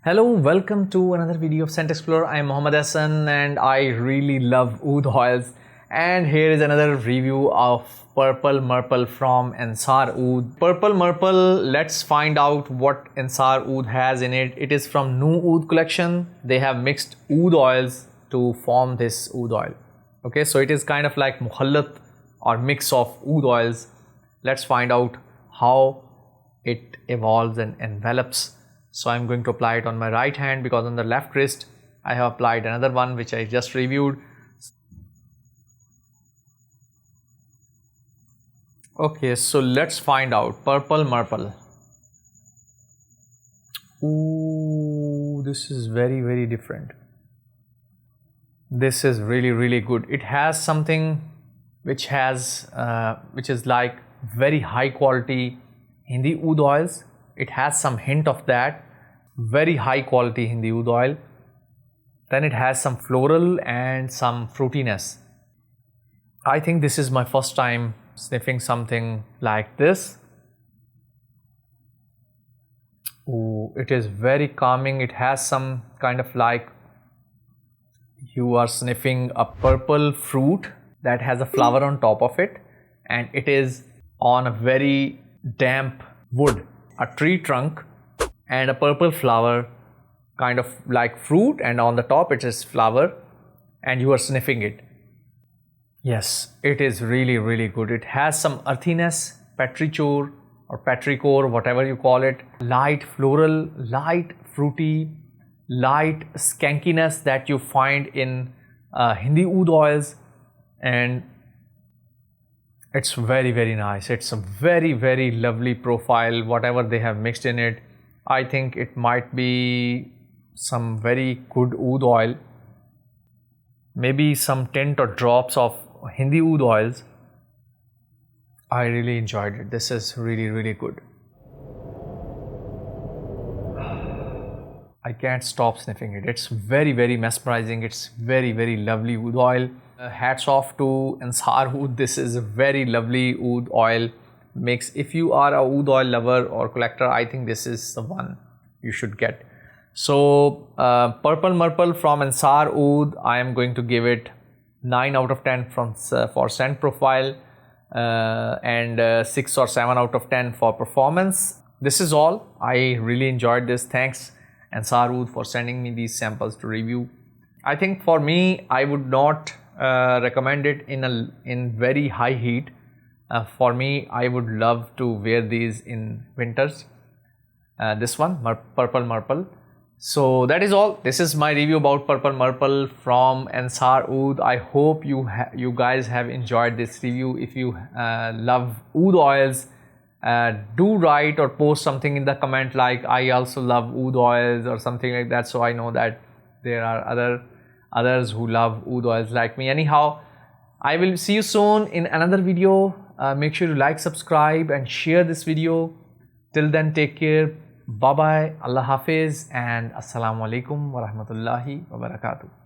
Hello, welcome to another video of Scent Explorer. I am Mohammed Hassan and I really love Oud Oils. And here is another review of Purple Murple from Ensar Oud. Purple Murple, let's find out what Ensar Oud has in it. It is from New Oud collection. They have mixed Oud oils to form this Oud oil. Okay, so it is kind of like muhallat or mix of Oud oils. Let's find out how it evolves and envelops. So I'm going to apply it on my right hand because on the left wrist I have applied another one which I just reviewed. Okay, so let's find out Purple Murple. Ooh, this is very different. This is really good. It has something which is like very high quality Hindi Oud oils. It has some hint of that. Very high quality Hindi Oud oil. Then it has some floral and some fruitiness. I think this is my first time sniffing something like this. Ooh, it is very calming. It has some kind of like you are sniffing a purple fruit that has a flower on top of it, and it is on a very damp wood, a tree trunk and a purple flower, kind of like fruit, and on the top it is flower and you are sniffing it. Yes, it is really good. It has some earthiness, petrichor or petrichor, whatever you call it, light floral, light fruity, light skankiness that you find in Hindi Oud oils, and it's very nice. It's a very lovely profile, whatever they have mixed in it. I think it might be some very good Oud oil, maybe some tint or drops of Hindi Oud oils. I really enjoyed it. This is really good. I can't stop sniffing it. It's very mesmerizing. It's very lovely Oud oil. Hats off to Ensar Oud. This is a very lovely Oud oil mix. If you are a Oud oil lover or collector, I think this is the one you should get. So Purple Murple from Ensar Oud, I am going to give it 9 out of 10 for scent profile and 6 or 7 out of 10 for performance. This is all. I really enjoyed this. Thanks Ensar Oud for sending me these samples to review. I think for me, I would not recommend it in very high heat. For me, I would love to wear these in winters. This one, Purple Murple. So that is all. This is my review about Purple Murple from Ensar Oud. I hope you guys have enjoyed this review. If you love Oud oils, do write or post something in the comment like I also love Oud oils or something like that, so I know that there are others who love Oud oils like me. Anyhow, I will see you soon in another video. Make sure to like, subscribe and share this video. Till then, take care. Bye bye, Allah Hafiz, and Assalamu alaikum wa rahmatullahi wa barakatuh.